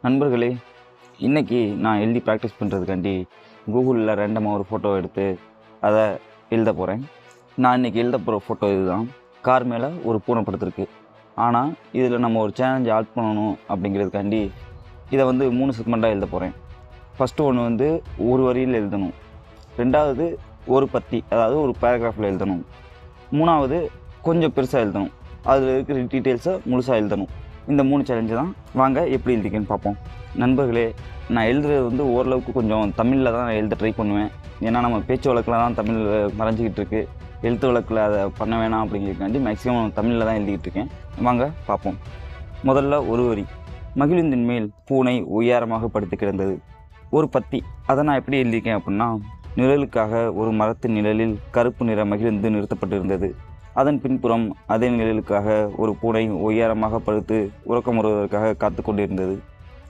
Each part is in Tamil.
நண்பர்களே, இன்றைக்கி நான் எழுதி ப்ராக்டிஸ் பண்ணுறதுக்காண்டி கூகுளில் ரேண்டமாக ஒரு ஃபோட்டோ எடுத்து அதை எழுத போகிறேன். நான் இன்றைக்கி எழுத போகிற ஃபோட்டோ இதுதான். கார் மேலே ஒரு பூனை படுத்திருக்கு. ஆனால் இதில் நம்ம ஒரு சேலஞ்சை ஆட் பண்ணணும் அப்படிங்கிறதுக்காண்டி இதை 3 செக்மெண்ட்டாக எழுத போகிறேன். ஃபஸ்ட்டு ஒன்று ஒரு வரியில் எழுதணும். ரெண்டாவது ஒரு பத்தி, அதாவது ஒரு பேராகிராஃபில் எழுதணும். மூணாவது கொஞ்சம் பெருசாக எழுதணும். அதில் இருக்கிற டீட்டெயில்ஸை முழுசாக எழுதணும். இந்த 3 சேலஞ்சு தான். வாங்க எப்படி எழுதிக்கன்னு பார்ப்போம். நண்பர்களே, நான் எழுதுறது ஓரளவுக்கு கொஞ்சம் தமிழில் தான் எழுத ட்ரை பண்ணுவேன். ஏன்னா நம்ம பேச்சு வழக்கில் தான் தமிழ் மறைஞ்சிக்கிட்டு இருக்குது. எழுத்து வழக்கில் அதை பண்ண வேணாம் அப்படிங்கிறதுக்காண்டி மேக்ஸிமம் தமிழில் தான் எழுதிக்கிட்டு இருக்கேன். வாங்க பார்ப்போம். முதல்ல ஒரு வரி. மகிழுந்தின் மேல் பூனை உயரமாக படுத்து கிடந்தது. ஒரு பத்தி. அதை நான் எப்படி எழுதியிருக்கேன் அப்படின்னா, நிழலுக்காக ஒரு மரத்தின் நிழலில் கருப்பு நிற மகிழ்ந்து நிறுத்தப்பட்டிருந்தது. அதன் பின்புறம் அதே நிழலுக்காக ஒரு பூனை உயரமாக படுத்து உறக்கம் வருவதற்காக காத்து கொண்டிருந்தது.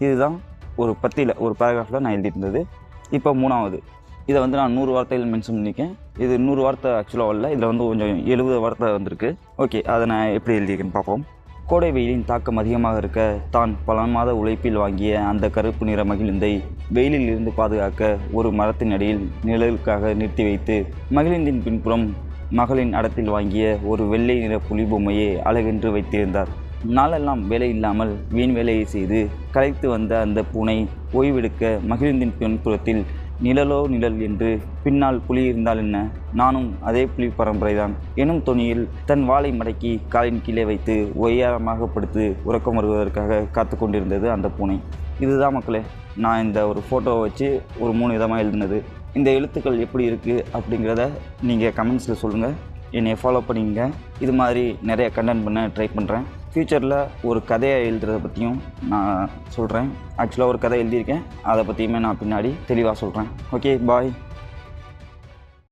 இதுதான் ஒரு பத்தியில், ஒரு பேராகிராஃபில் நான் எழுதியிருந்தது. இப்போ மூணாவது. இதை நான் 100 வார்த்தைகள் மென்ஷன் பண்ணியிருக்கேன். இது 100 வார்த்தை ஆக்சுவலாக வரல. இதில் கொஞ்சம் 70 வார்த்தை வந்திருக்கு. ஓகே, அதை நான் எப்படி எழுதியிருக்கேன்னு பார்ப்போம். கோடை வெயிலின் தாக்கம் அதிகமாக இருக்க தான் பல மாத உழைப்பில் வாங்கிய அந்த கருப்பு நிற மகிழுந்தை வெயிலில் இருந்து பாதுகாக்க ஒரு மரத்தின் அடியில் நிழலுக்காக நிறுத்தி வைத்து மகிழுந்தின் பின்புறம் மகளின் அடத்தில் வாங்கிய ஒரு வெள்ளை நிற புலி பொம்மையை அழகென்று வைத்திருந்தார். நாளெல்லாம் வேலை இல்லாமல் வீண் வேலையை செய்து களைத்து வந்த அந்த பூனை ஓய்வெடுக்க மகிழுந்தின் பின்புறத்தில் நிழலோ நிழல் என்று பின்னால் புலி இருந்தால் என்ன, நானும் அதே புலி பரம்பரைதான் எனும் தொனியில் தன் வாளை மடக்கி காலின் கீழே வைத்து ஒய்யாரமாக படுத்து உறக்கம் வருவதற்காக காத்து கொண்டிருந்தது அந்த பூனை. இதுதான் மக்களே, நான் இந்த ஒரு ஃபோட்டோவை வச்சு ஒரு 3 விதமாக எழுதினது. இந்த எழுத்துக்கள் எப்படி இருக்குது அப்படிங்கிறத நீங்கள் கமெண்ட்ஸில் சொல்லுங்கள். என்னை ஃபாலோ பண்ணிங்க. இது மாதிரி நிறைய கண்டென்ட் பண்ண ட்ரை பண்ணுறேன். ஃப்யூச்சரில் ஒரு கதையை எழுதுறதை பற்றியும் நான் சொல்கிறேன். ஆக்சுவலாக ஒரு கதை எழுதியிருக்கேன், அதை பற்றியுமே நான் பின்னாடி தெளிவாக சொல்கிறேன். ஓகே, பாய்.